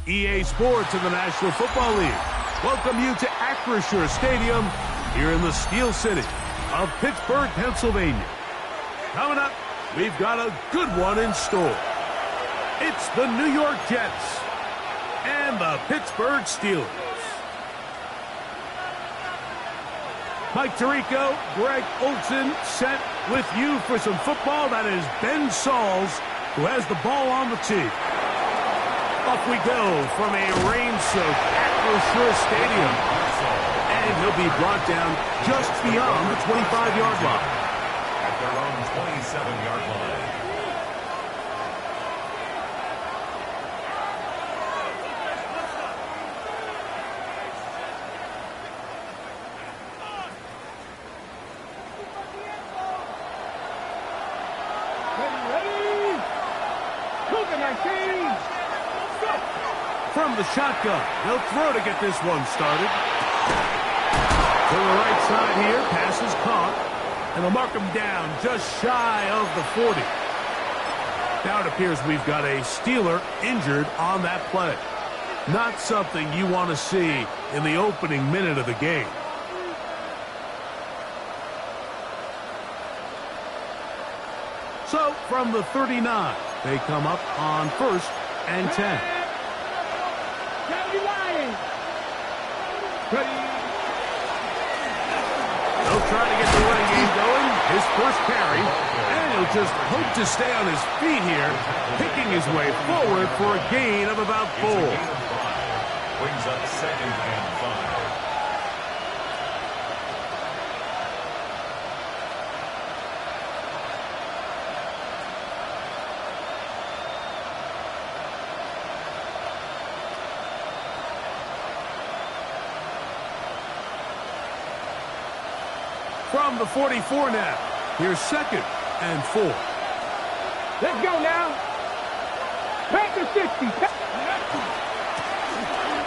EA Sports in the National Football League welcome you to Acrisure Stadium here in the Steel City of Pittsburgh, Pennsylvania. Coming up, we've got a good one in store. It's the New York Jets and the Pittsburgh Steelers. Mike Tirico, Greg Olson set with you for some football. That is Ben Sauls, who has the ball on the tee. Off we go from a rain-soaked Acrisure Stadium. And he'll be brought down just beyond the 25-yard line. At their own 27-yard line. From the shotgun, they'll throw to get this one started. To the right side here, pass is caught, and they'll mark him down just shy of the 40. Now it appears we've got a Steeler injured on that play. Not something you want to see in the opening minute of the game. So, from the 39, they come up on 1st and 10. They'll try to get the running game going. His first carry. And he'll just hope to stay on his feet here, picking his way forward for a gain of about 4. Brings up 2nd and 5. From the 44 now, here's 2nd and 4. Let's go now. Back to 60.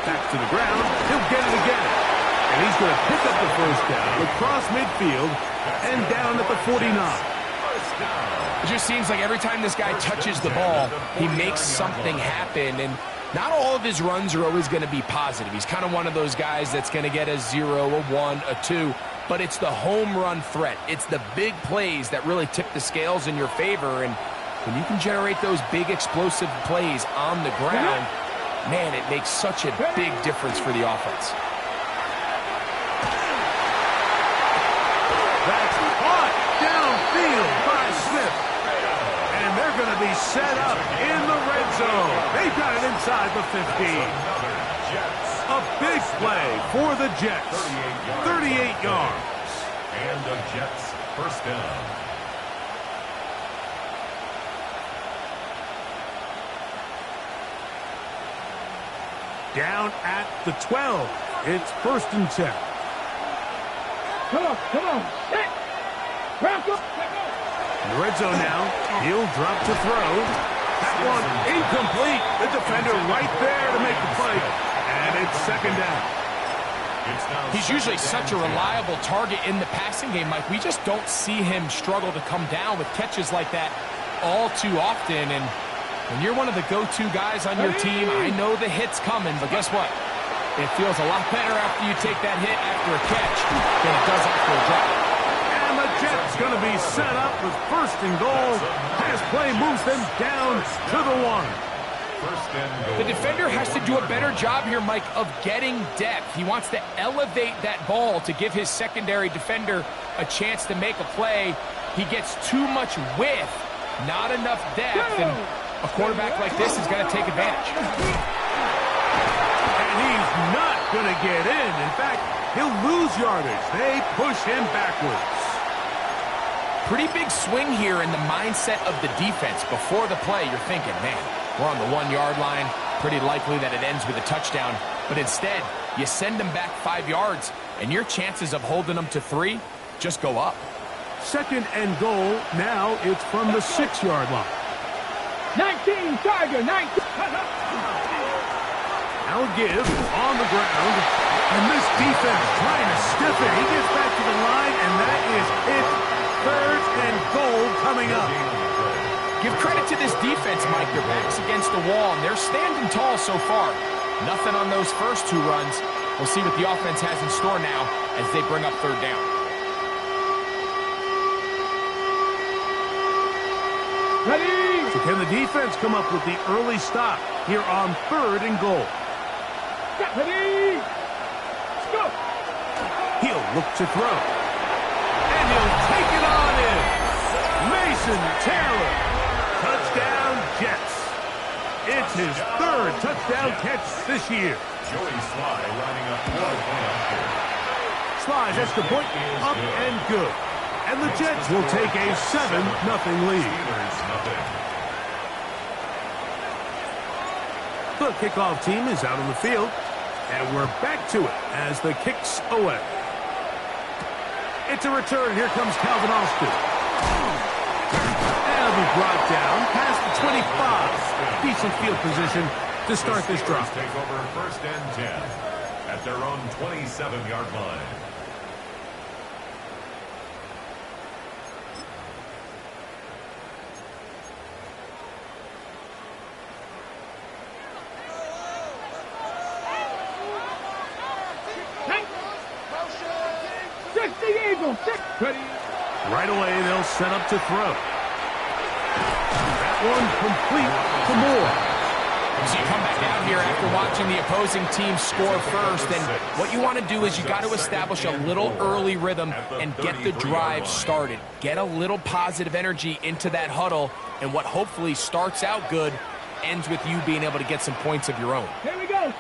Back to the ground. He'll get it again. And he's going to pick up the first down across midfield and down at the 49. It just seems like every time this guy touches the ball, he makes something happen. And not all of his runs are always going to be positive. He's kind of one of those guys that's going to get a 0, a 1, a 2. But it's the home run threat. It's the big plays that really tip the scales in your favor. And when you can generate those big explosive plays on the ground, man, it makes such a big difference for the offense. That's caught downfield by Smith. And they're going to be set up in the red zone. They've got it inside the 15. A big play for the Jets. 38 yards. And the Jets first down. Down at the 12. It's 1st and 10. Come on. Wrap up. In the red zone now. He'll drop to throw. That one incomplete. The defender right there to make the play. And it's 2nd down. He's usually such a reliable target in the passing game, Mike. We just don't see him struggle to come down with catches like that all too often. And when you're one of the go-to guys on your team, I know the hit's coming, but guess what? It feels a lot better after you take that hit after a catch than it does after a drop. And the Jets going to be set up with 1st and goal. Pass play moves them down to the 1. The defender has to do a better job here, Mike, of getting depth. He wants to elevate that ball to give his secondary defender a chance to make a play. He gets too much width, not enough depth, and a quarterback like this is going to take advantage. And he's not going to get in. In fact, he'll lose yardage. They push him backwards. Pretty big swing here in the mindset of the defense. Before the play, you're thinking, man, we're on the 1-yard line. Pretty likely that it ends with a touchdown. But instead, you send them back 5 yards, and your chances of holding them to 3 just go up. 2nd and goal. Now it's from the 6-yard line. 19, Tiger, 19. Now a give on the ground. And this defense trying to stiff it. He gets back to the line, and that is it. 3rd and goal coming up. Give credit to this defense, Mike. Their back's against the wall, and they're standing tall so far. Nothing on those first 2 runs. We'll see what the offense has in store now as they bring up 3rd down. Ready? So can the defense come up with the early stop here on 3rd and goal? Ready? Let's go. He'll look to throw. And he'll take it on in. Mason Taylor. Touchdown, Jets. It's his 3rd touchdown catch this year. Joey Sly lining up for the playoff here. Sly's extra point up and good. And the Jets will take a 7-0 lead. Steelers, nothing. The kickoff team is out on the field. And we're back to it as the kick's away. It's a return. Here comes Calvin Austin. And he'll be brought down past the 25. Decent field position to start this drive. Take over 1st and 10 at their own 27-yard line. Ready? Right away, they'll set up to throw. That one complete to Moore. So you come back out here after watching the opposing team score first, and what you want to do is you got to establish a little early rhythm and get the drive started. Get a little positive energy into that huddle, and what hopefully starts out good ends with you being able to get some points of your own. Here we go.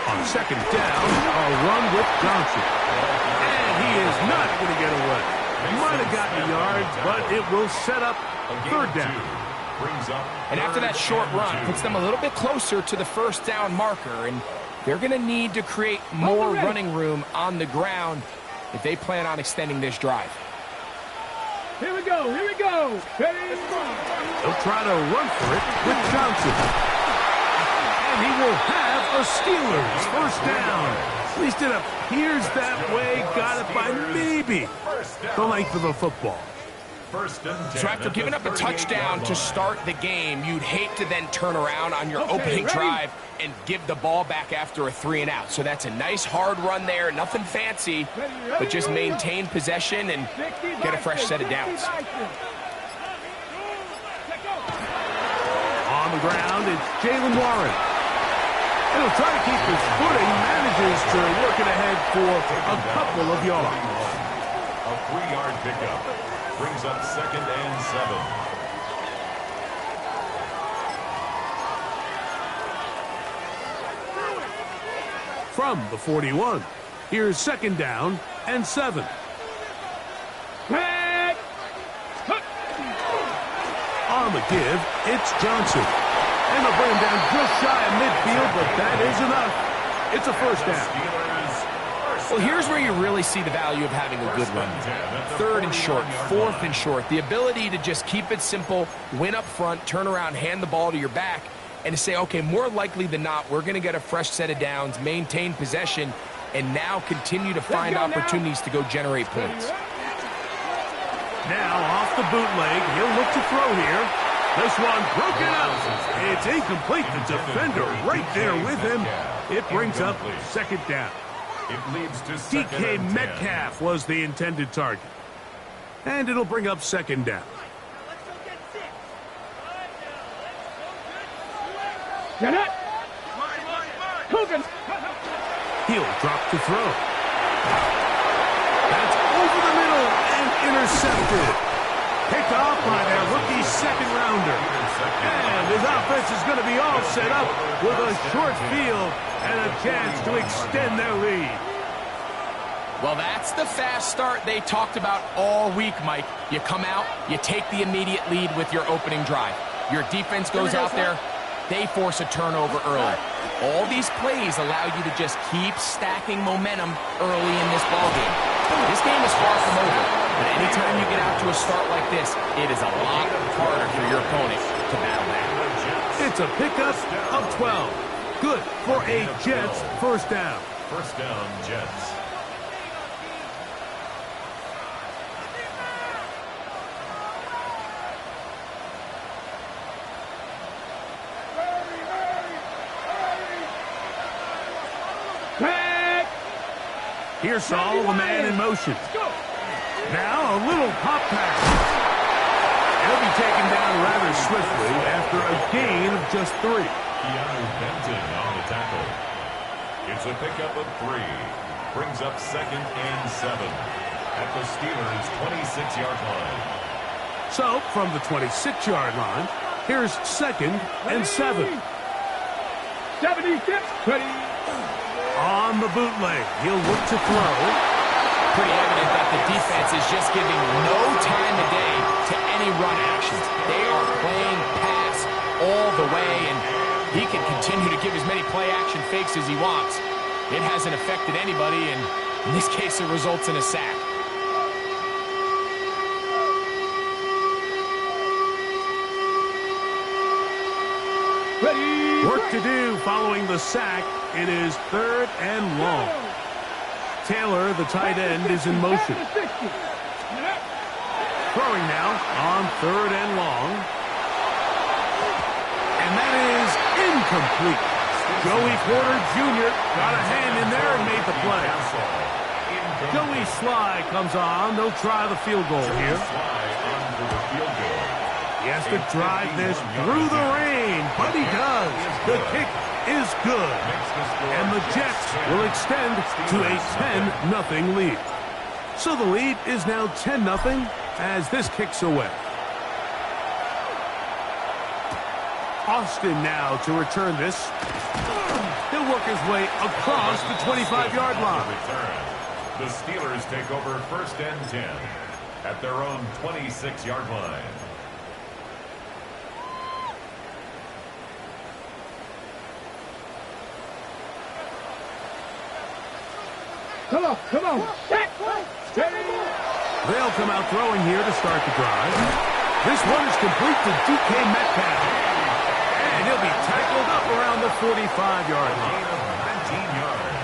On 2nd down, a run with Johnson. And he is not going to get away. Might have gotten the yards, but it will set up 3rd down. And after that short run, puts them a little bit closer to the 1st down marker, and they're going to need to create more running room on the ground if they plan on extending this drive. Here we go. Here we go. Ready? They'll try to run for it with Johnson. And he will have a Steelers 1st down. At least it appears that way. Got it by maybe the length of a football. So after giving up a touchdown to start the game, you'd hate to then turn around on your opening drive and give the ball back after a 3-and-out. So that's a nice hard run there. Nothing fancy, but just maintain possession and get a fresh set of downs. On the ground, it's Jalen Warren. And he'll try to keep his footing, manages to work it ahead for a couple of yards. A 3-yard pickup brings up 2nd and 7. From the 41, here's 2nd down and 7. On the give, it's Johnson. And they'll bring him down just shy of midfield, but that is enough. It's a 1st down. Well, here's where you really see the value of having a good run. 3rd and short, 4th and short. The ability to just keep it simple, win up front, turn around, hand the ball to your back, and to say, okay, more likely than not, we're going to get a fresh set of downs, maintain possession, and now continue to find opportunities to go generate points. Now off the bootleg, he'll look to throw here. This one broken up. It's incomplete. The defender right there with him. It brings up 2nd down. It leads to 2nd DK and 10. Metcalf was the intended target. And it'll bring up 2nd down. Get it. Coogan. He'll drop to throw. That's over the middle and intercepted. Picked off by their rookie 2nd rounder. And his offense is going to be all set up with a short field and a chance to extend their lead. Well, that's the fast start they talked about all week, Mike. You come out, you take the immediate lead with your opening drive. Your defense goes out there, they force a turnover early. All these plays allow you to just keep stacking momentum early in this ballgame. This game is far from over, but anytime you get out to a start like this, it is a lot harder for your opponent to battle back. It's a pickup of 12. Good for a Jets 1st down. 1st down, Jets. Here's Saul, the man in motion. Now a little pop pass. He'll be taken down rather swiftly after a gain of just 3. Benton on the tackle. It's a pickup of 3. Brings up 2nd and 7 at the Steelers' 26-yard line. So, from the 26-yard line, here's 2nd and 7. 76, ready. On the bootleg, he'll look to throw. Pretty evident that the defense is just giving no time of day to any run actions. They are playing pass all the way, and he can continue to give as many play-action fakes as he wants. It hasn't affected anybody, and in this case, it results in a sack. Ready. Work to do following the sack. It is 3rd and long. Taylor, the tight end, is in motion. Throwing now on 3rd and long. And that is incomplete. Joey Porter Jr. got a hand in there and made the play. Joey Sly comes on. They'll try the field goal here. He has to drive this through the rain, but he does. The kick is good. And the Jets will extend to a 10-0 lead. So the lead is now 10-0 as this kicks away. Austin now to return this. He'll work his way across the 25-yard line. The Steelers take over 1st and 10 at their own 26-yard line. Come on, come on. They'll come out throwing here to start the drive. This one is complete to DK Metcalf. And he'll be tackled up around the 45-yard line.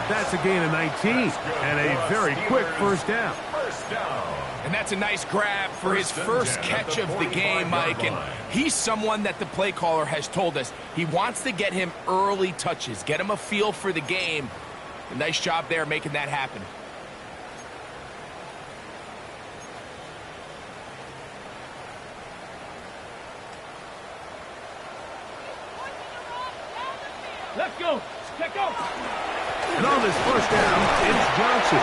That's a gain of 19 and a very quick first down. And that's a nice grab for his first catch of the game, Mike. And he's someone that the play caller has told us he wants to get him early touches, get him a feel for the game. A nice job there making that happen. Let's go. Let's go. And on this first down, it's Johnson.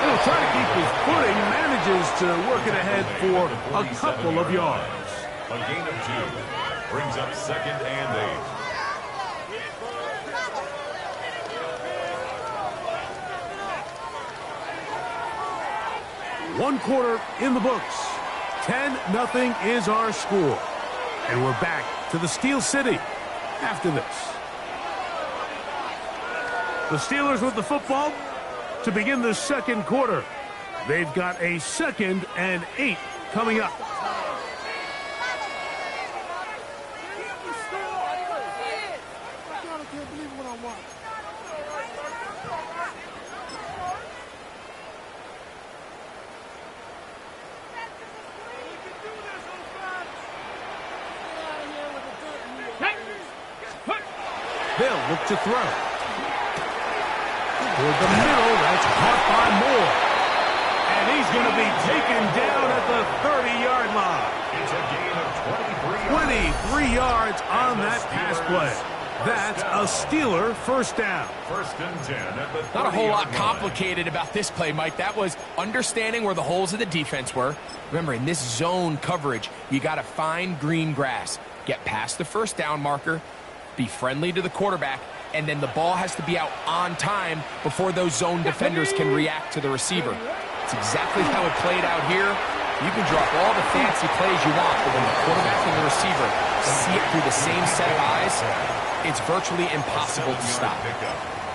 He'll try to keep his footing, manages to work it ahead for a couple of yards. A gain of 2 brings up 2nd and 8. 1 quarter in the books. 10-0 is our score. And we're back to the Steel City after this. The Steelers with the football to begin the second quarter. They've got a 2nd and 8 coming up. They'll look to throw. Toward the middle, that's caught by Moore. And he's going to be taken down at the 30-yard line. It's a gain of 23 yards on that pass play. That's a Steeler first down. 1st and 10 at the 30-yard line. Not a whole lot complicated about this play, Mike. That was understanding where the holes of the defense were. Remember, in this zone coverage, you got to find green grass. Get past the first down marker, be friendly to the quarterback, and then the ball has to be out on time before those zone defenders can react to the receiver. It's exactly how it played out here. You can drop all the fancy plays you want, but when the quarterback and the receiver see it through the same set of eyes, it's virtually impossible to stop.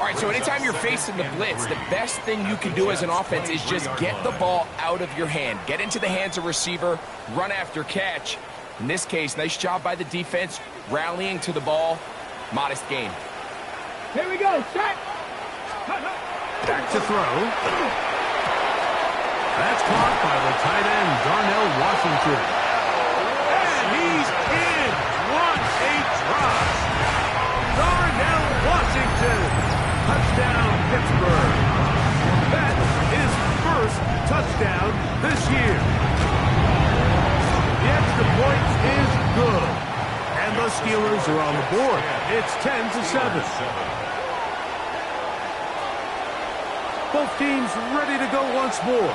All right, so anytime you're facing the blitz, the best thing you can do as an offense is just get the ball out of your hand. Get into the hands of receiver, run after catch. In this case, nice job by the defense, rallying to the ball. Modest gain. Here we go. Set. Back to throw. That's caught by the tight end, Darnell Washington. And he's in. What a drop. Darnell Washington. Touchdown, Pittsburgh. That's good. And the Steelers are on the board. It's 10-7. Both teams ready to go once more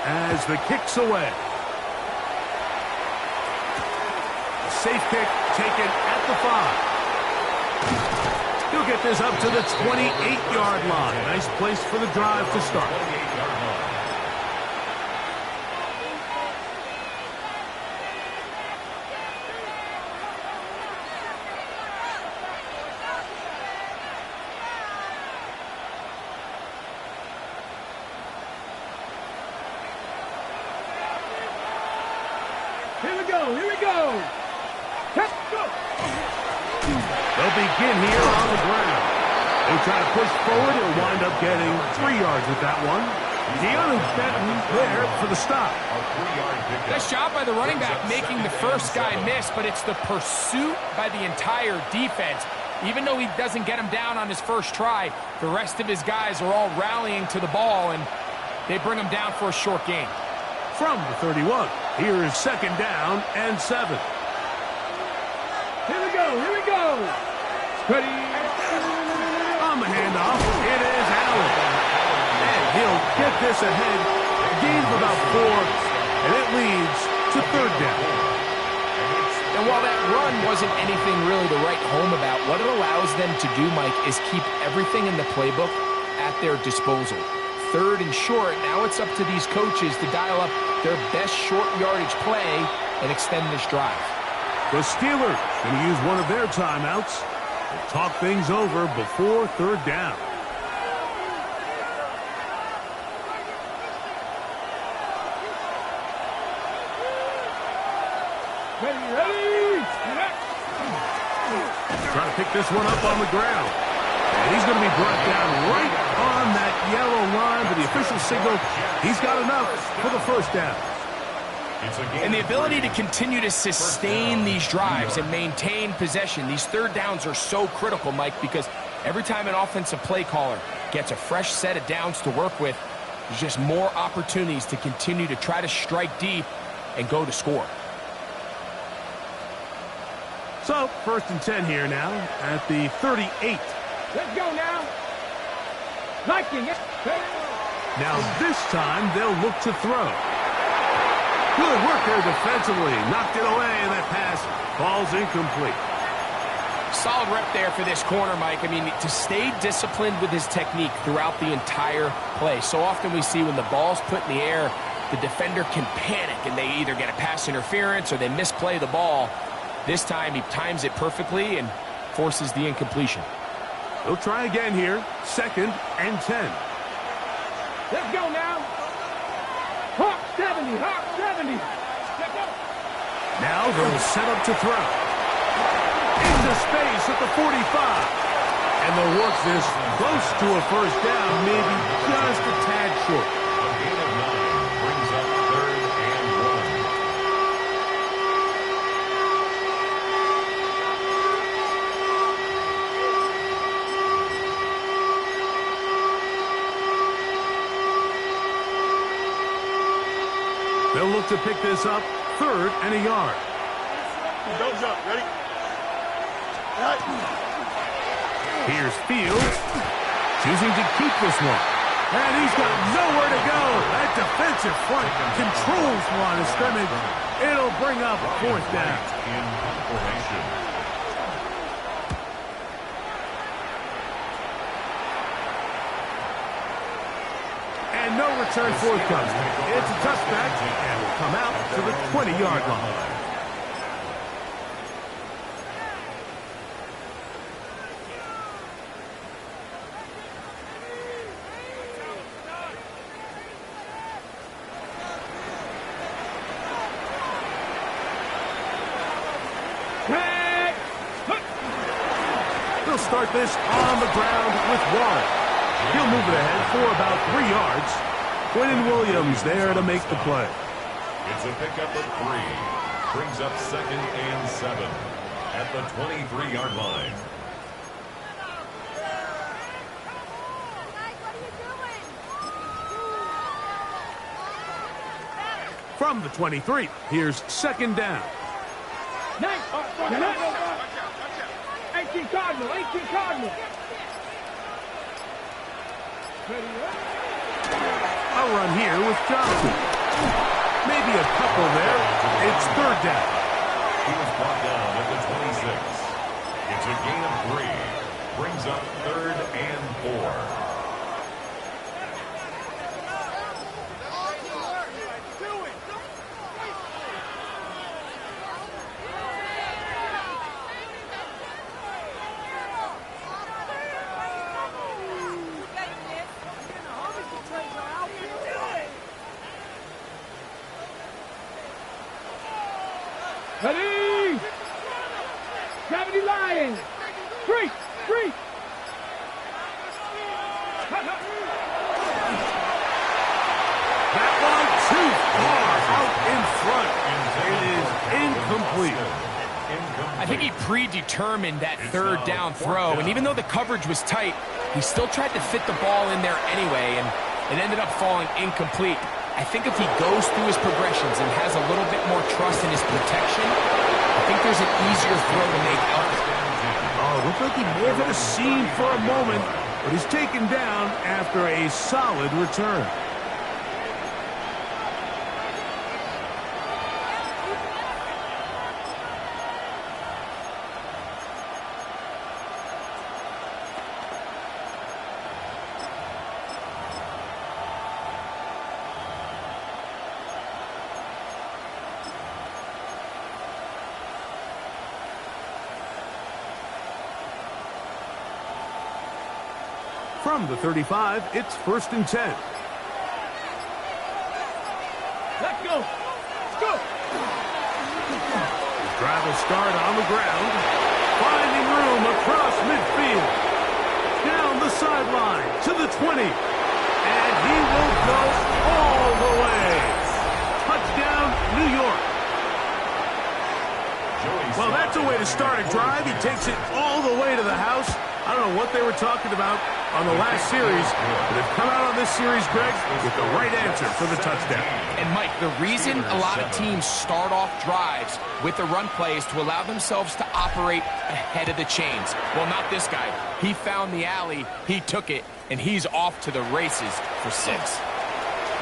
as the kick's away. A safe kick taken at the 5. He'll get this up to the 28-yard line. Nice place for the drive to start. Here we go. Here we go. Let's go. They'll begin here on the ground. They try to push forward. He'll wind up getting 3 yards with that one. Deontay Benton there for the stop. Nice job by the running back making the first guy miss, but it's the pursuit by the entire defense. Even though he doesn't get him down on his first try, the rest of his guys are all rallying to the ball, and they bring him down for a short gain. From the 31, here is 2nd down and 7. Here we go. Here we go. Ready. On the handoff, it is Allen. And he'll get this ahead. Gain of about 4, and it leads to 3rd down. And while that run wasn't anything really to write home about, what it allows them to do, Mike, is keep everything in the playbook at their disposal. 3rd and short, now it's up to these coaches to dial up their best short yardage play and extend this drive. The Steelers going to use one of their timeouts to talk things over before 3rd down. Ready. Trying to pick this one up on the ground. And he's going to be brought down right on that yellow line, but the official signal, he's got enough for the 1st down. And the ability to continue to sustain these drives and maintain possession, these 3rd downs are so critical, Mike, because every time an offensive play caller gets a fresh set of downs to work with, there's just more opportunities to continue to try to strike deep and go to score. So, 1st and 10 here now at the 38. Let's go now. Liking it. Now this time they'll look to throw. Good work there defensively. Knocked it away, and that pass falls incomplete. Solid rep there for this corner, Mike. I mean, to stay disciplined with his technique throughout the entire play. So often we see when the ball's put in the air, the defender can panic, and they either get a pass interference or they misplay the ball. This time he times it perfectly and forces the incompletion. They'll try again here. 2nd and 10. Let's go now. Hawk 70. Hawk 70. Let's go. Now they'll set up to throw. Into space at the 45. And they'll work this close to a 1st down, maybe just a tad short. A gain of 9 brings up 3rd and 1. They'll look to pick this up 3rd and a yard. Don't jump. Ready? Here's Fields, choosing to keep this one. And he's got nowhere to go. That defensive front controls line of scrimmage. It'll bring up 4th down. In formation. And no return forthcoming. It's a touchback and will come out to the 20-yard line. They'll start this on the ground with Warren. He'll move it ahead for about 3 yards. Quentin Williams there to make the play. It's a pickup of 3. Brings up 2nd and 7 at the 23-yard line. From the 23, here's 2nd down. Nice. 18 Cardinal. 18 Cardinal. A run here with Johnson. Maybe a couple there. It's third down. He was brought down at the 26. It's a gain of 3. Brings up 3rd and 4. Ready! Gravity Lions! Street! That one too far out in front. It is incomplete. I think he predetermined that third down throw, and even though the coverage was tight, he still tried to fit the ball in there anyway, and it ended up falling incomplete. I think if he goes through his progressions and has a little bit more trust in his protection, I think there's an easier throw to make out. Oh, looked like he may have hit a seam for a moment, but he's taken down after a solid return. From the 35, it's 1st and 10. Let's go! Let's go! The drive will start on the ground, finding room across midfield. Down the sideline to the 20. And he will go all the way. Touchdown, New York. Well, that's a way to start a drive. He takes it all the way to the house. I don't know what they were talking about on the last series, but they've come out on this series, Greg, with the right answer for the touchdown. And, Mike, the reason a lot of teams start off drives with the run play is to allow themselves to operate ahead of the chains. Well, not this guy. He found the alley, he took it, and he's off to the races for 6.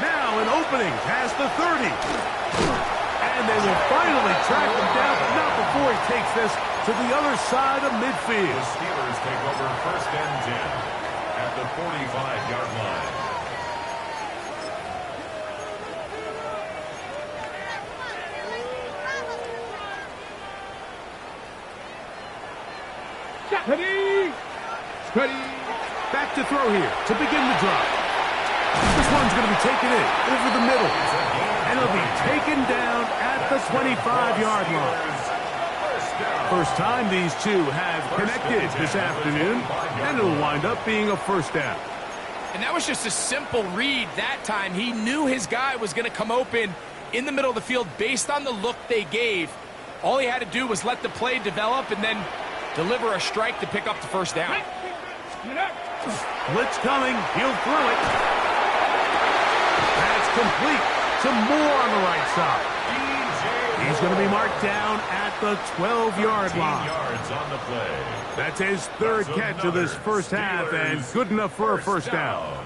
Now an opening past the 30. And they will finally track him down, but not before he takes this to the other side of midfield. The Steelers take over 1st and 10 at the 45-yard line. Ready! Back to throw here to begin the drive. This one's going to be taken in over the middle. And it'll be taken down at the 25-yard line. First time these two have connected this afternoon, and it'll wind up being a 1st down. And that was just a simple read that time. He knew his guy was going to come open in the middle of the field based on the look they gave. All he had to do was let the play develop and then deliver a strike to pick up the 1st down. Blitz coming. He'll throw it. That's complete. Some more on the right side. He's going to be marked down at the 12-yard line. Yards on the play. That's his 3rd catch of this first half, and good enough for a 1st down.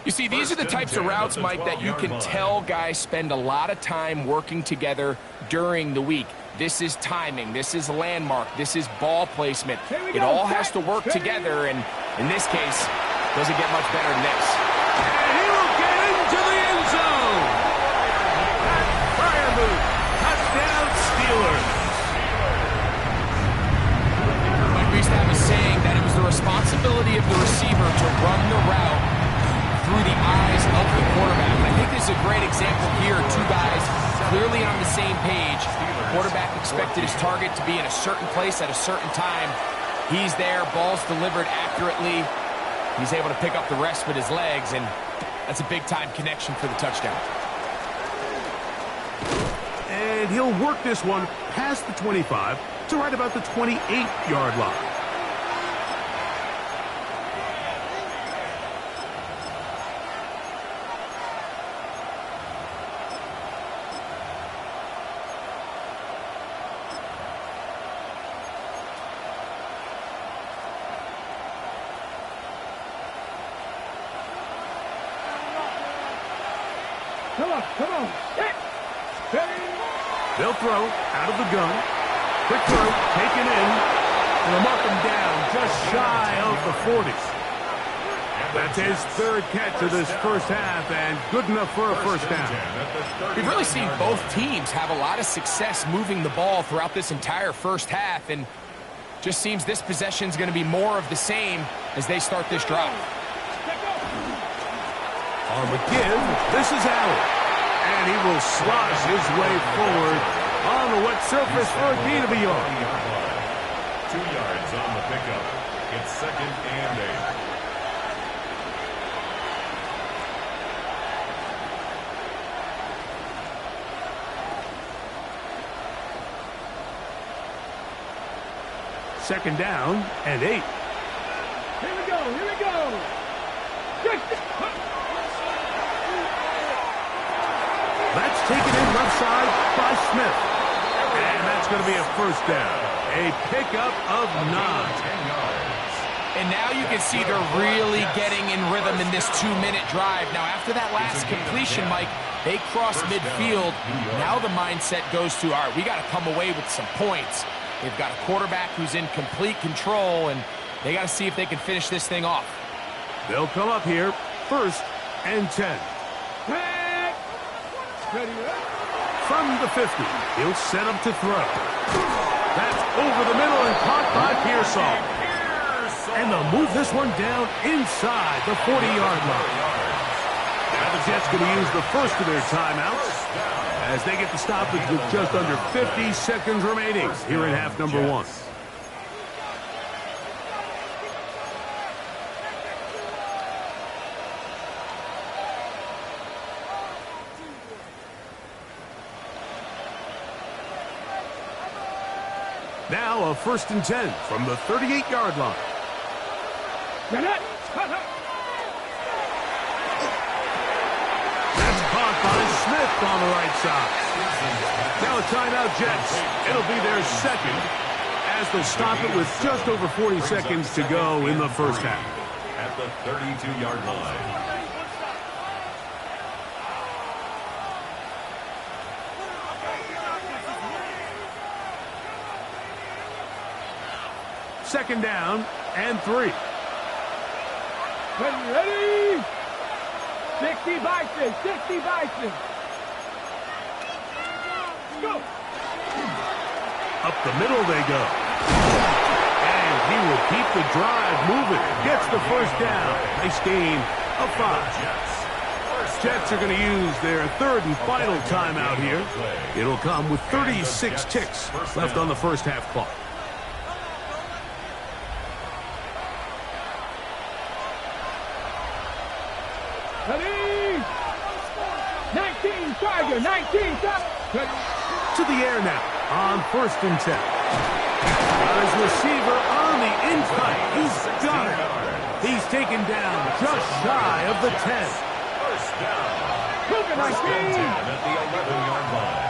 You see, these are the types of routes, Mike, that you can tell guys spend a lot of time working together during the week. This is timing. This is landmark. This is ball placement. It all has to work together, and in this case, doesn't get much better than this. And he will get into the end zone. That fire move. Touchdown, Steelers. Like we used to have a saying that it was the responsibility of the receiver to run the route through the eyes of the quarterback. And I think this is a great example here. Two guys clearly on the same page. Quarterback expected his target to be in a certain place at a certain time. He's there. Ball's delivered accurately. He's able to pick up the rest with his legs, and that's a big-time connection for the touchdown. And he'll work this one past the 25 to right about the 28-yard line. Come on, come on. Hit. Ready. They'll throw out of the gun. Quick throw, taken in. And they'll mark him down just shy of the 40. That's his third catch of this first half, and good enough for a first down. We've really seen both teams have a lot of success moving the ball throughout this entire first half, and just seems this possession is going to be more of the same as they start this drive. On the give, this is Allen. And he will slosh his way forward on the wet surface for a gain of a yard. 2 yards on the pickup. It's 2nd and 8. Second down and 8. Here we go, here we go. That's taken in left side by Smith. And that's going to be a first down. A pickup of 9. 10 yards. And now you can see they're really getting in rhythm in this 2-minute drive. Now, after that last completion, Mike, they cross midfield. Now the mindset goes to, all right, we got to come away with some points. They've got a quarterback who's in complete control, and they got to see if they can finish this thing off. They'll come up here, 1st and 10. Ready. From the 50, he'll set up to throw. That's over the middle and caught by Pearsall. And they'll move this one down inside the 40-yard line. Now the Jets going to use the first of their timeouts as they get the stoppage with just under 50 seconds remaining here in half number 1. Now a 1st and 10 from the 38-yard line. That's caught by Smith on the right side. Now a timeout, Jets. It'll be their second as they'll stop it with just over 40 seconds to go in the first half. At the 32-yard line. Second down and 3. Ready. 60 Bison, 60 Bison. Go. Up the middle they go. And he will keep the drive moving. Gets the first down. Nice gain of 5. Jets are going to use their 3rd and final timeout here. It'll come with 36 ticks left on the first half clock. Ready. 19 Tiger, 19 Tiger. To the air now on 1st and 10. Got his receiver on the inside. He's got it. He's taken down just shy of the 10. First down. Look at my team. At the 11-yard line.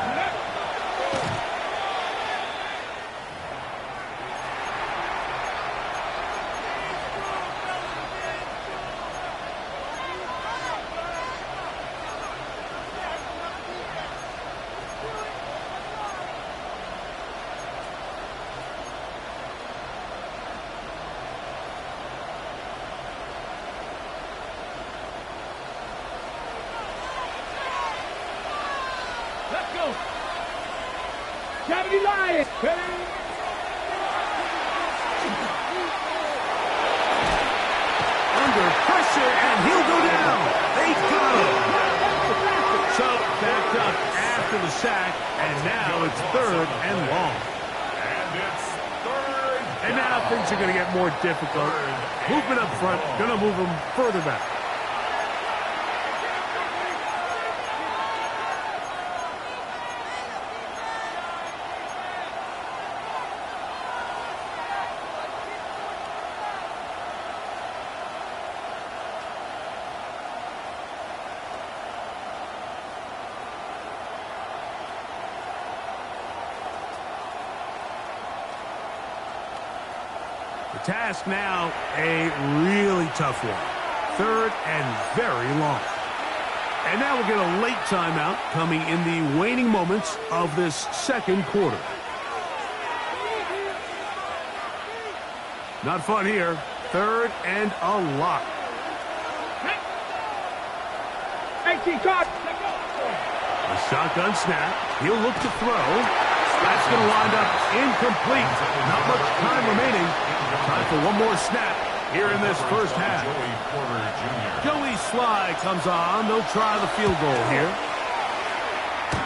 Let's go. Gravity Lion. Under pressure, and he'll go down. They got him. So backed up after the sack, and now it's 3rd and long. And it's 3rd. And now things are going to get more difficult. Movement up front, going to move them further back. The task now, a really tough one. 3rd and very long. And now we'll get a late timeout coming in the waning moments of this second quarter. Not fun here. Third and a lot. A shotgun snap. He'll look to throw. That's going to wind up incomplete. Not much time remaining. Time for one more snap here in this first half. Joey Sly comes on. They'll try the field goal here.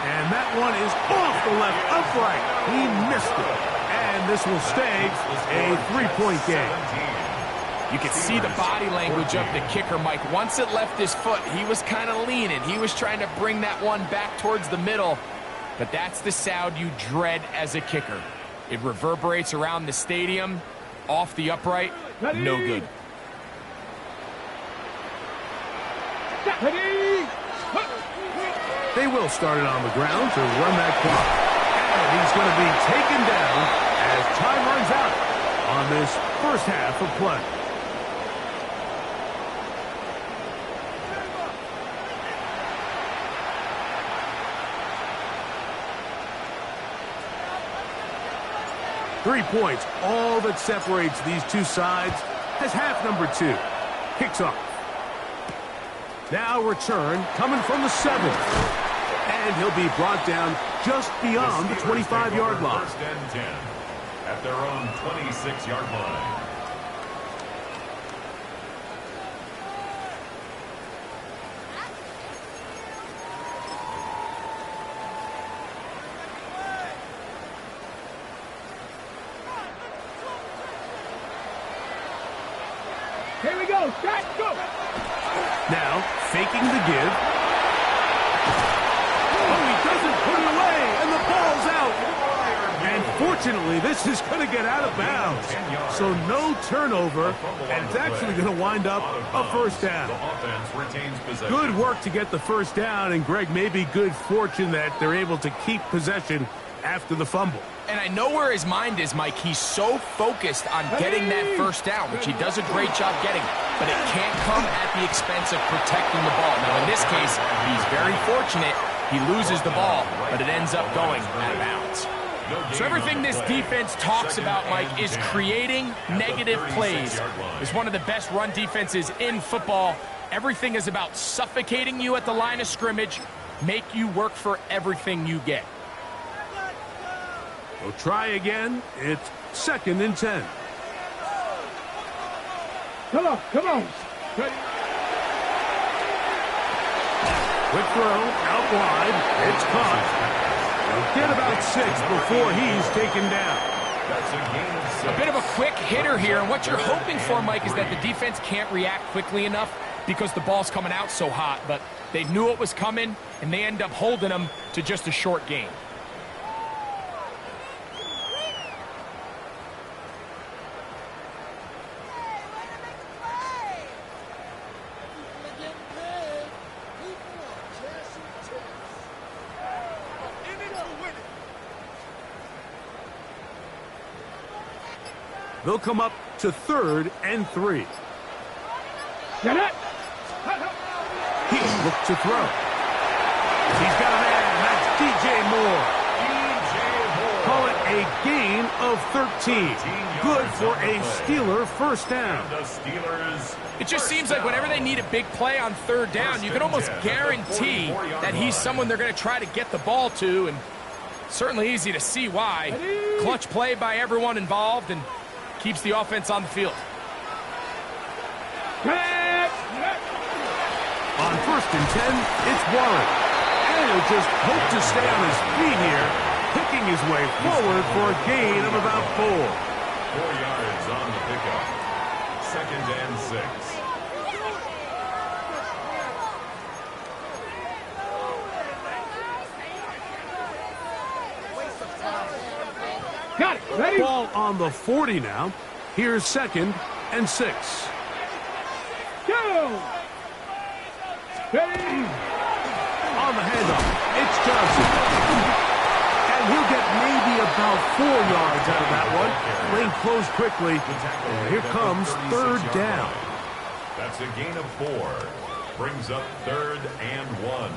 And that one is off the left upright. He missed it. And this will stay a three-point game. You could see the body language of the kicker, Mike. Once it left his foot, he was kind of leaning. He was trying to bring that one back towards the middle. But that's the sound you dread as a kicker. It reverberates around the stadium, off the upright, no good. They will start it on the ground to run that clock. And he's going to be taken down as time runs out on this first half of play. .3 points, all that separates these two sides, as half number 2 kicks off. Now return coming from the 7th. And he'll be brought down just beyond the 25-yard line. First and 10 at their own 26-yard line. Here we go. Shot, go. Now, faking the give. Oh, he doesn't put it away, and the ball's out. And fortunately, this is going to get out of bounds. So no turnover, and it's actually going to wind up a first down. Good work to get the first down, and Greg, maybe good fortune that they're able to keep possession after the fumble. And I know where his mind is, Mike. He's so focused on getting that first down, which he does a great job getting, but it can't come at the expense of protecting the ball. Now, in this case, he's very fortunate. He loses the ball, but it ends up going out of bounds. So everything this defense talks about, Mike, is creating negative plays. It's one of the best run defenses in football. Everything is about suffocating you at the line of scrimmage, make you work for everything you get. We'll try again. It's 2nd and 10. Come on, come on. Ready. Quick throw, out wide. It's caught. He'll get about 6 before he's taken down. That's a gain of 6. A bit of a quick hitter here, and what you're hoping for, Mike, is that the defense can't react quickly enough because the ball's coming out so hot. But they knew it was coming, and they end up holding them to just a short gain. They'll come up to 3rd and 3. Get it. He looks to throw. He's got a man. That's DJ Moore. Call it a gain of 13. Good for a Steeler first down. It just seems like whenever they need a big play on 3rd down, you can almost guarantee that he's someone they're going to try to get the ball to, and certainly easy to see why. Clutch play by everyone involved and keeps the offense on the field. On 1st and 10, it's Warren. And he'll just hope to stay on his feet here, picking his way forward for a gain of about 4. 4 yards on the pickup. 2nd and 6. Got it. Ready? Ball on the 40 now. Here's 2nd and 6. Go. Ready. On the handoff, it's Johnson. And he'll get maybe about 4 yards out of that one. Lane closed quickly. And here comes 3rd down. That's a gain of 4. Brings up 3rd and 1.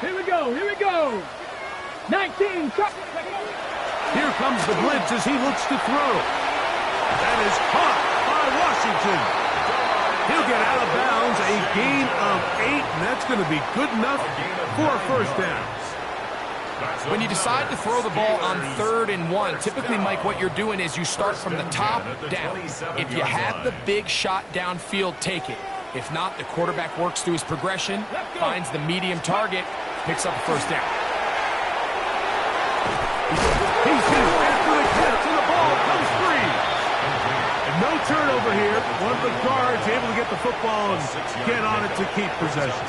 Here we go, here we go. 19, cut. Here comes the blitz as he looks to throw. That is caught by Washington. He'll get out of bounds, a gain of 8, and that's going to be good enough for a first down. When you decide to throw the ball on 3rd and 1, typically, Mike, what you're doing is you start from the top down. If you have the big shot downfield, take it. If not, the quarterback works through his progression, finds the medium target, picks up a first down. He's hit after the catch, and the ball comes free. And no turnover here. One of the guards able to get the football and get on it to keep possession.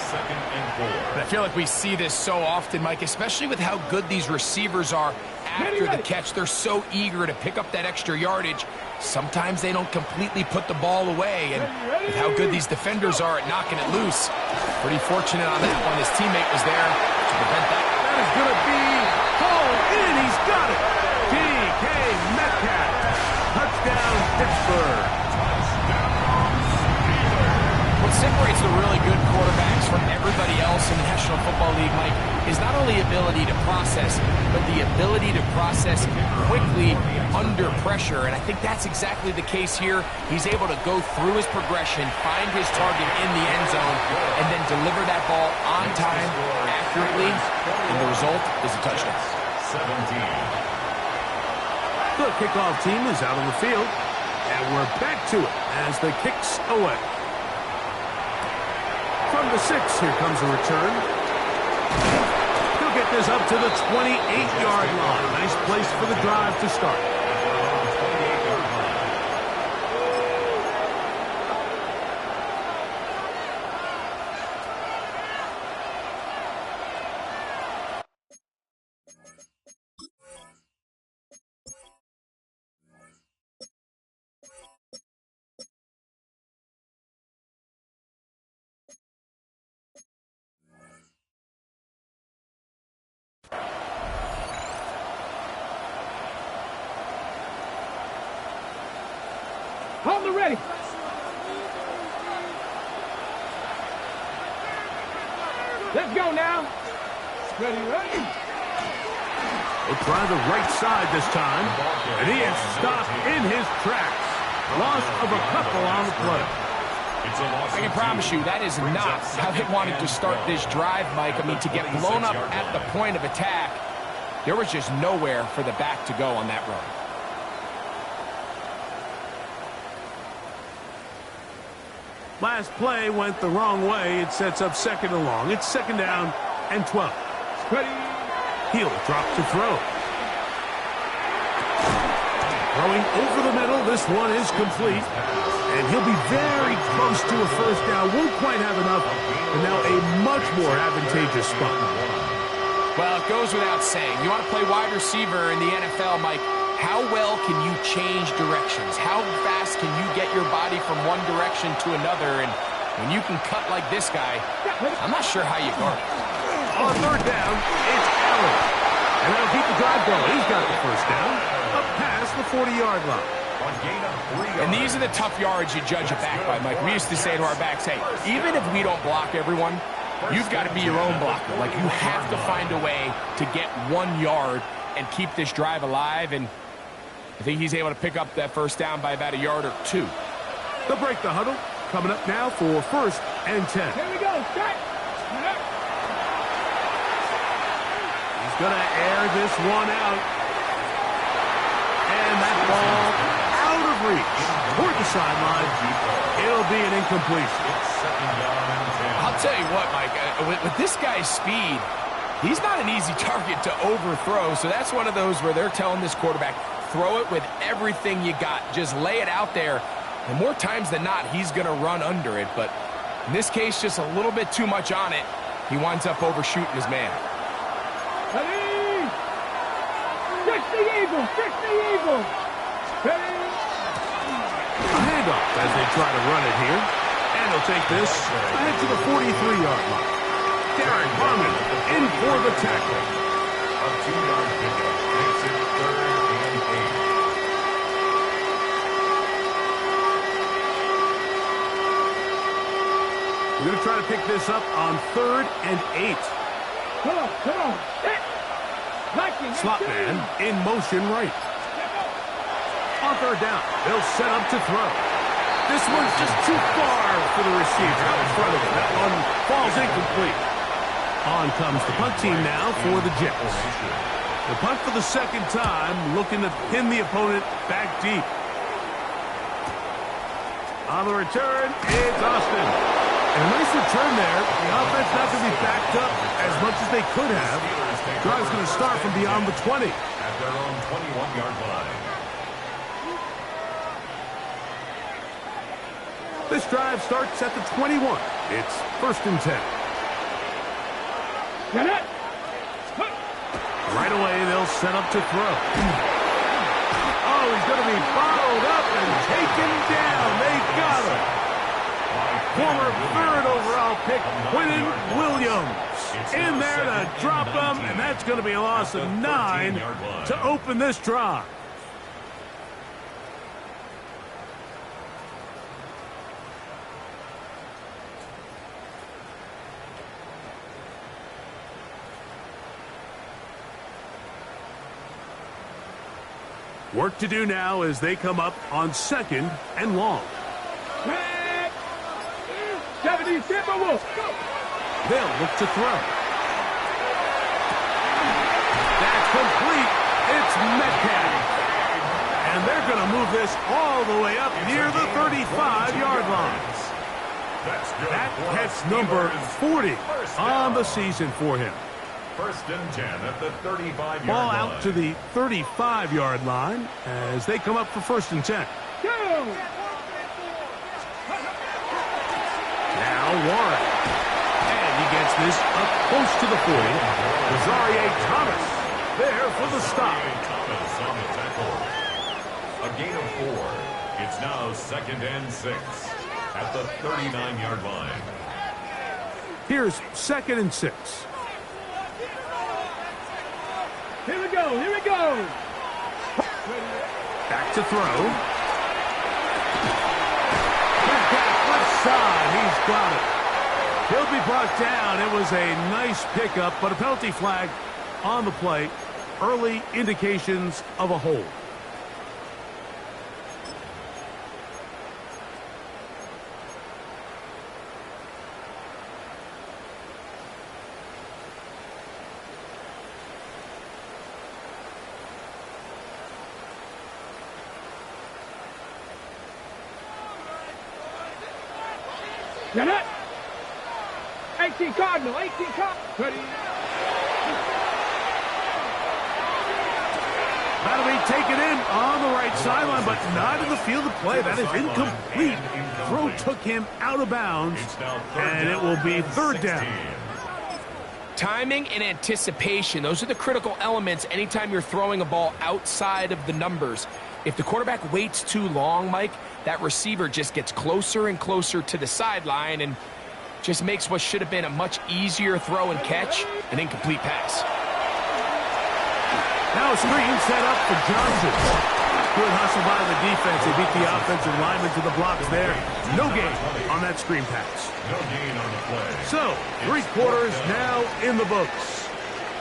I feel like we see this so often, Mike, especially with how good these receivers are after the catch. They're so eager to pick up that extra yardage. Sometimes they don't completely put the ball away, and with how good these defenders are at knocking it loose, pretty fortunate on that one. His teammate was there to prevent that. That is going to be hauled in. He's got it. DK Metcalf. Touchdown, Pittsburgh. What separates the really good quarterbacks from everybody else in the National Football League, Mike, is not only ability to process, but the ability to process quickly under pressure. And I think that's exactly the case here. He's able to go through his progression, find his target in the end zone, and then deliver that ball on time, accurately, and the result is a touchdown. 17. The kickoff team is out on the field, and we're back to it as the kicks away. From the 6, here comes a return. He'll get this up to the 28-yard line. Nice place for the drive to start. Hold it ready. Let's go now. Ready, ready. They'll try the right side this time, and he is stopped in his tracks. Loss of a couple on the play. I can promise you that is not how they wanted to start this drive, Mike. I mean, to get blown up at the point of attack, there was just nowhere for the back to go on that run. Last play went the wrong way. It sets up 2nd and long. It's 2nd down and 12. Ready. He'll drop to throw. Throwing over the middle. This one is complete. And he'll be very close to a first down. Won't quite have enough. And now a much more advantageous spot. Well, it goes without saying. You want to play wide receiver in the NFL, Mike. How well can you change directions? How fast can you get your body from one direction to another? And when you can cut like this guy, I'm not sure how you guard. On 3rd down, it's Allen. And that'll keep the drive going. He's got the first down. Up past the 40-yard line. And these are the tough yards you judge a back by, Mike. We used to say to our backs, hey, even if we don't block everyone, you've got to be your own blocker. Like, you have to find a way to get 1 yard and keep this drive alive. And I think he's able to pick up that first down by about a yard or 2. They'll break the huddle. Coming up now for 1st and 10. Here we go. Start. He's going to air this one out. And that ball out of reach toward the sideline. It'll be an incompletion. I'll tell you what, Mike, with this guy's speed, he's not an easy target to overthrow. So that's one of those where they're telling this quarterback, throw it with everything you got. Just lay it out there. And more times than not, he's going to run under it. But in this case, just a little bit too much on it. He winds up overshooting his man. Ready. Fix the eagle. Fix the eagle. Ready. A handoff as they try to run it here. And he'll take this ahead to the 43-yard line. Derek Harmon in for the tackle. A 2-yard pickup makes it 3rd and 8. We're going to try to pick this up on 3rd and 8. Come on, come on. Slot man in motion right. On 3rd down, they'll set up to throw. This one's just too far for the receiver out in front of him. That one falls incomplete. On comes the punt team now for the Jets. The punt for the second time, looking to pin the opponent back deep. On the return, it's Austin. And a nice return there. The offense not going to be backed up as much as they could have. Drive's going to start from beyond the 20. At their own 21-yard line. This drive starts at the 21. It's 1st and 10. Get it. Right away, they'll set up to throw. Oh, he's going to be followed up and taken down. They got him. Former 3rd overall pick, Quinton Williams, in there to drop him, and that's going to be a loss of 9 to open this drive. Work to do now as they come up on 2nd and long. 70, Timber Wolf. They'll look to throw. That's complete. It's Metcalf. And they're going to move this all the way up near the 35-yard line. That hits number 40 on the season for him. 1st and 10 at the 35-yard line. Ball out to the 35-yard line as they come up for 1st and 10. Go. Now Warren. And he gets this up close to the 40. Rosario Thomas there for the stop. Thomas on the tackle. A gain of 4. It's now 2nd and 6 at the 39-yard line. Here's 2nd and 6. Here we go, here we go. Back to throw. Left side, he's got it. He'll be brought down. It was a nice pickup, but a penalty flag on the play. Early indications of a hold. Get it. 18 Cardinal, 18 Cardinal. Ready. That'll be taken in on the right sideline, but not in the field of play. That is incomplete. Throw took him out of bounds, and it will be 3rd down. Timing and anticipation, those are the critical elements anytime you're throwing a ball outside of the numbers. If the quarterback waits too long, Mike, that receiver just gets closer and closer to the sideline and just makes what should have been a much easier throw and catch an incomplete pass. Now a screen set up for Johnson. Good hustle by the defense. They beat the offensive lineman to the blocks there. No gain on that screen pass. No gain on the play. So, 3 quarters now in the books.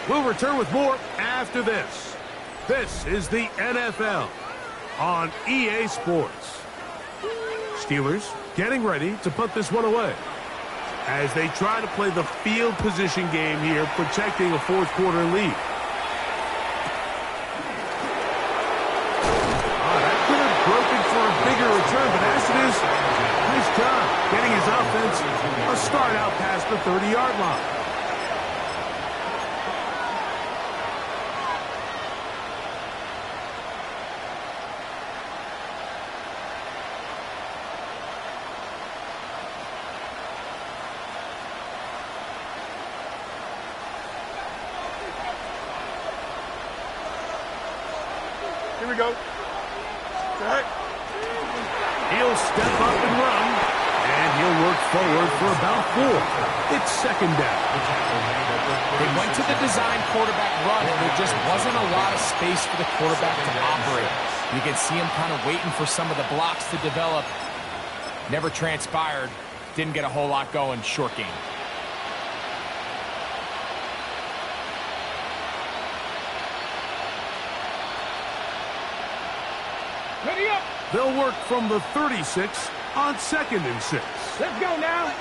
We'll return with more after this. This is the NFL on EA Sports. Steelers getting ready to put this one away as they try to play the field position game here, protecting a 4th quarter lead. That could have broken for a bigger return, but as it is, nice job getting his offense a start out past the 30-yard line. Here we go. All right. He'll step up and run, and he'll work forward for about 4. It's second down. They went to the design quarterback run, and there just wasn't a lot of space for the quarterback to operate. You can see him kind of waiting for some of the blocks to develop. Never transpired. Didn't get a whole lot going. Short game. Ready up. They'll work from the 36 on 2nd and 6. Let's go now.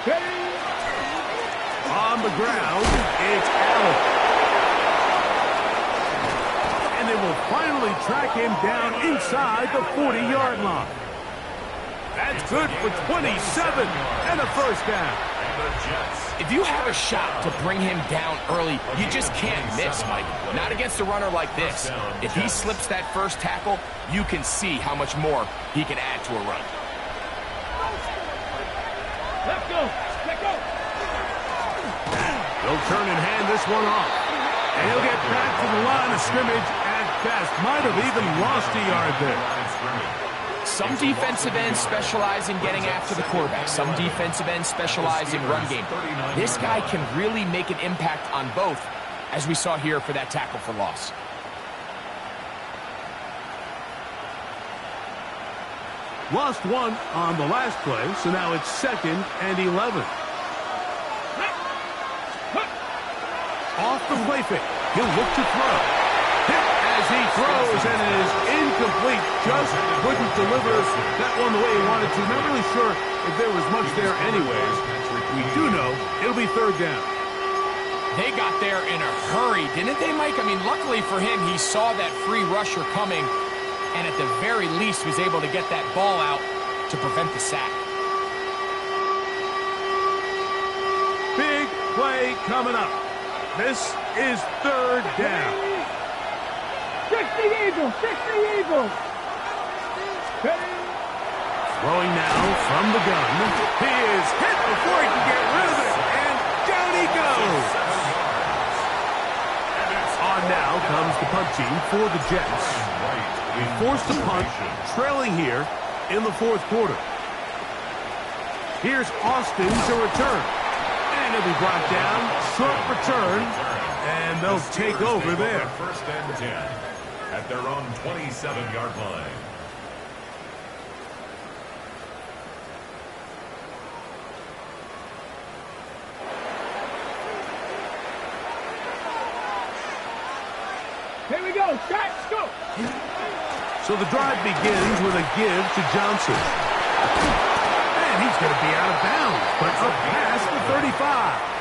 Ready. On the ground, it's Allen. And they will finally track him down inside the 40-yard line. That's good for 27 and a first down. If you have a shot to bring him down early, you just can't miss, Mike. Not against a runner like this. If he slips that first tackle, you can see how much more he can add to a run. Let's go. Let's go. They'll turn and hand this one off. And he'll get back to the line of scrimmage at best. Might have even lost a yard there. Some defensive ends specialize in getting after the quarterback. Some defensive ends specialize in run game. This guy can really make an impact on both, as we saw here for that tackle for loss. Lost one on the last play, so now it's 2nd and 11. Off the play fake. He'll look to throw. Hit as he throws, and it is incomplete. Just couldn't deliver that one the way he wanted to. Not really sure if there was much there anyways. We do know it'll be 3rd down. They got there in a hurry, didn't they, Mike? I mean, luckily for him, he saw that free rusher coming, and at the very least was able to get that ball out to prevent the sack. Big play coming up. This is 3rd down. 60 Eagles. 60 Eagles. Throwing now from the gun. He is hit before he can get rid of it, and down he goes. On now comes the punt team for the Jets. Forced to punt, trailing here in the 4th quarter. Here's Austin to return. And he'll be brought down. Short return. And they'll take over there. 1st and 10 at their own 27-yard line. Here we go. Shots, go. So the drive begins with a give to Johnson. And he's going to be out of bounds, but up past the 35.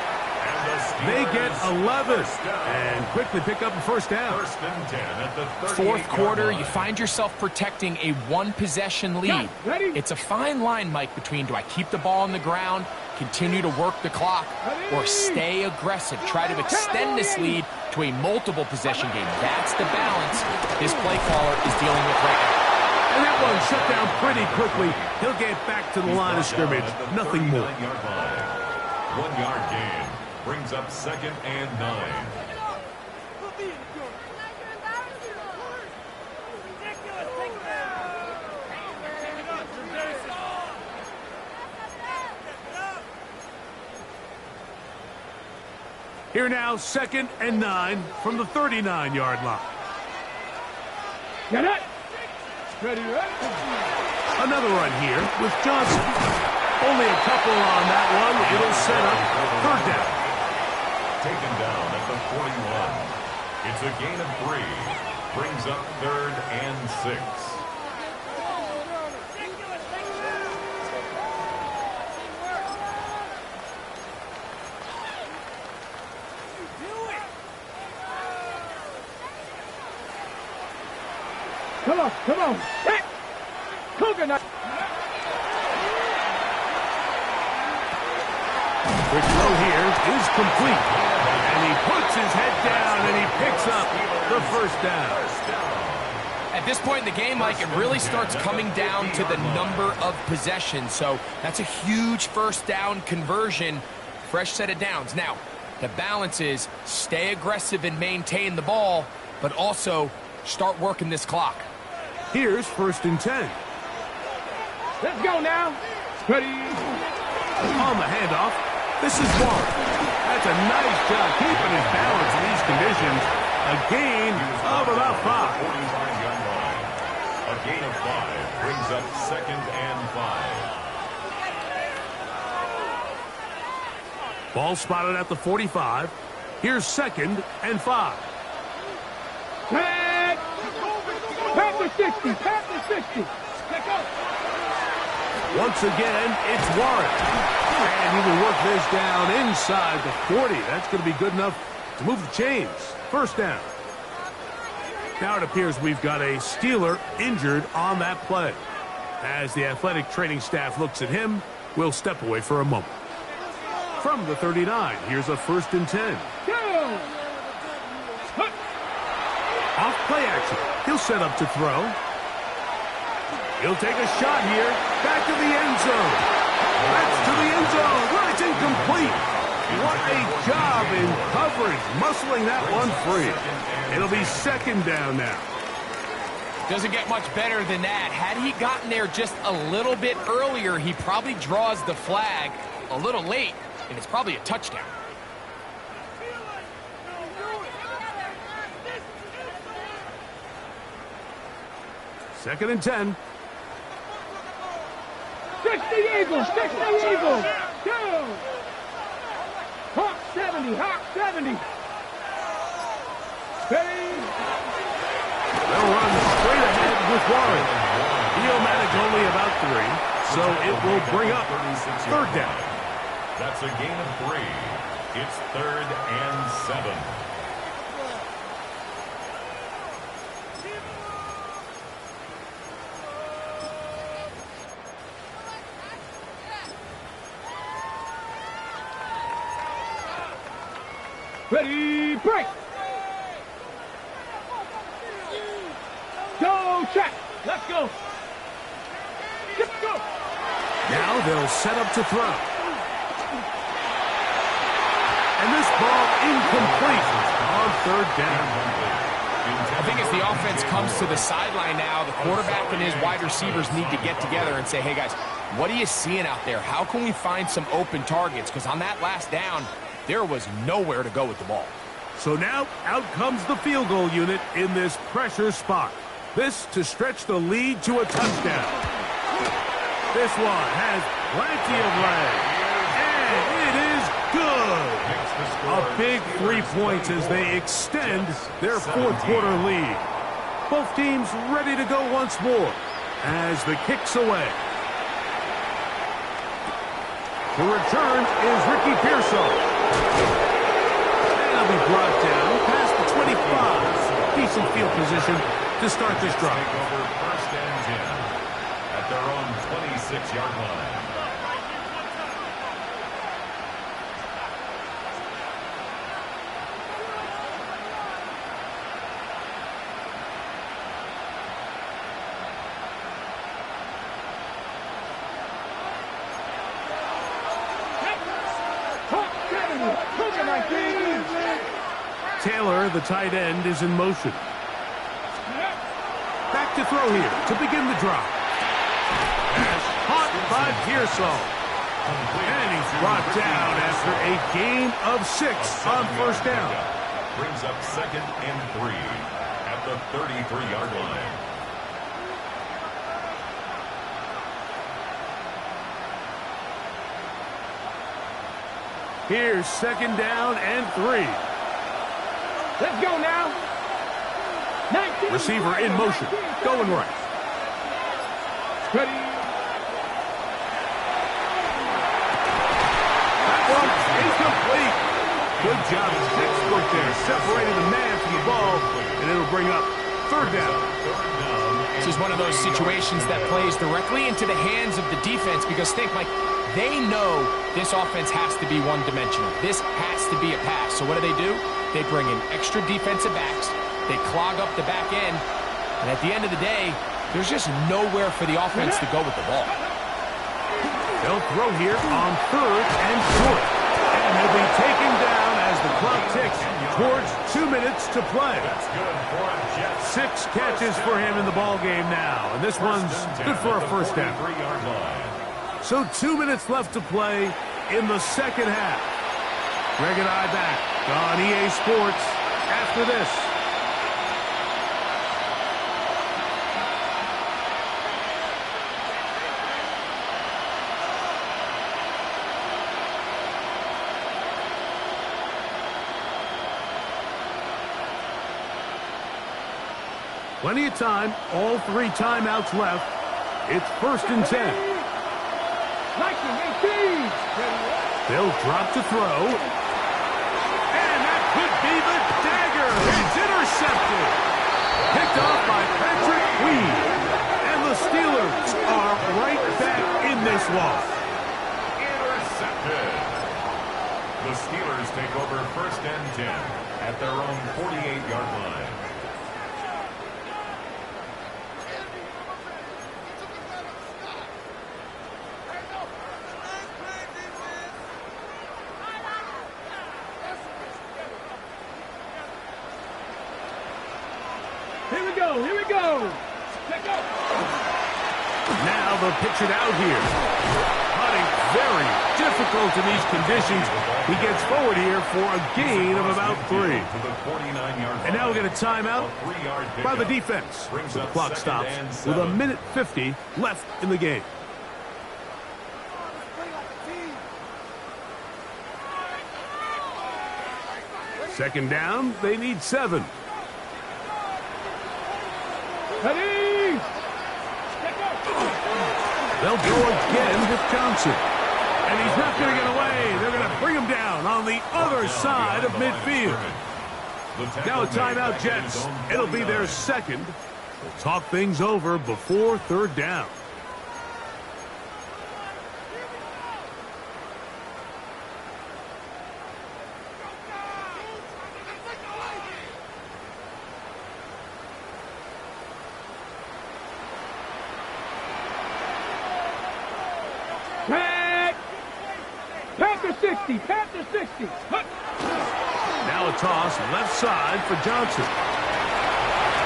They get 11 and quickly pick up a 1st down. 1st and 10 at the 4th quarter, you find yourself protecting a 1-possession lead. It's a fine line, Mike, between do I keep the ball on the ground, continue to work the clock, or stay aggressive, try to extend this lead to a multiple possession game. That's the balance this play caller is dealing with right now. And that one shut down pretty quickly. He'll get back to the line of scrimmage. Nothing more. 1-yard gain brings up 2nd and 9. Here now, 2nd and 9 from the 39-yard line. Get it. Ready, ready. Another run here with Johnson. Only a couple on that one. It'll set up 3rd down. Taken down at the 41. It's a gain of 3. Brings up 3rd and 6. Come on, come on. Hit. Coconut. Quick throw here is complete. And he puts his head down and he picks up the 1st down. At this point in the game, Mike, it really starts coming down to the number of possessions. So that's a huge 1st down conversion. Fresh set of downs. Now, the balance is stay aggressive and maintain the ball, but also start working this clock. Here's 1st and 10. Let's go now. Ready. On the handoff, this is Warren. That's a nice job keeping his balance in these conditions. A gain of about 5. 45-yard line. A gain of 5 brings up 2nd and 5. Ball spotted at the 45. Here's 2nd and 5. Pat the 60. Pat the 60. Let's go. Once again, it's Warren. And he will work this down inside the 40. That's going to be good enough to move the chains. First down. Now it appears we've got a Steeler injured on that play. As the athletic training staff looks at him, we'll step away for a moment. From the 39, here's a 1st and 10. Go. Off play action. He'll set up to throw. He'll take a shot here. Back to the end zone. That's to the end zone. Well, it's incomplete. What a job in coverage, muscling that one free. It'll be 2nd down now. Doesn't get much better than that. Had he gotten there just a little bit earlier, he probably draws the flag a little late, and it's probably a touchdown. Second and 10. Stick the Eagles. Stick the Eagles. Go. Hawk 70. Hawk 70. Ready. They'll run straight ahead with Warren. He'll manage only about 3, so it will bring up 3rd down. That's a gain of 3. It's 3rd and 7. Ready, break. Go, check. Let's go. Let's go. Now they'll set up to throw. And this ball incomplete on 3rd down. I think as the offense comes to the sideline now, the quarterback and his wide receivers need to get together and say, hey, guys, what are you seeing out there? How can we find some open targets? Because on that last down, there was nowhere to go with the ball. So now out comes the field goal unit in this pressure spot. This to stretch the lead to a touchdown. This one has plenty of leg. And it is good. A big 3 points as they extend their 4th quarter lead. Both teams ready to go once more as the kick's away. The return is Ricky Pearsall. And he'll be brought down past the 25. Decent field position to start this drive. Take over 1st and 10 at their own 26-yard line. Taylor, the tight end, is in motion. Back to throw here to begin the drive. Pass caught by Pearsall. And he's brought down after a gain of 6 on 1st down. Brings up 2nd and 3 at the 33-yard line. Here's 2nd down and 3. Let's go now. 19. Receiver in motion. Going right. Ready. That one's incomplete. Good job. Textbook there. Separating the man from the ball. And it'll bring up 3rd down. This is one of those situations that plays directly into the hands of the defense because think, like, they know this offense has to be one-dimensional. This has to be a pass. So what do? They bring in extra defensive backs. They clog up the back end. And at the end of the day, there's just nowhere for the offense to go with the ball. They'll throw here on 3rd and short. And he'll be taken down as the clock ticks towards 2 minutes to play. That's good for a Jet. 6 catches for him in the ball game now, and this one's good for a first down. 43-yard line. So 2 minutes left to play in the second half. Greg and I back on EA Sports after this. Plenty of time, all 3 timeouts left. It's 1st and 10. They'll drop to throw. And that could be the dagger. It's intercepted. Picked off by Patrick Weed. And the Steelers are right back in this loss. Intercepted. The Steelers take over 1st and 10 at their own 48-yard line. Here we go. Now they'll pitch it out here. Putting very difficult in these conditions. He gets forward here for a gain of about 3. And now we get a timeout by the defense. So the clock stops with 1:50 left in the game. Second down, they need 7. Ready? They'll go again with Johnson. And he's not going to get away. They're going to bring him down on the other side of midfield. Now a timeout, Jets. It'll be their second. We'll talk things over before 3rd down. Panther 60. Now a toss left side for Johnson.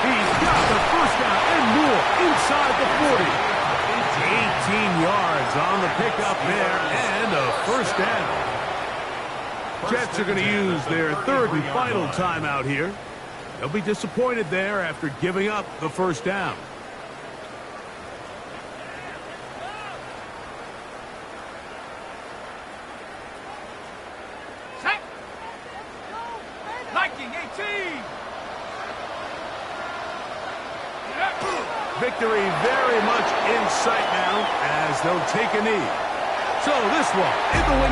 He's got the first down and more inside the 40. 18 yards on the pickup there and a first down. Jets are going to use their 3rd and final timeout here. They'll be disappointed there after giving up the first down. Victory very much in sight now as they'll take a knee. So this one in the win.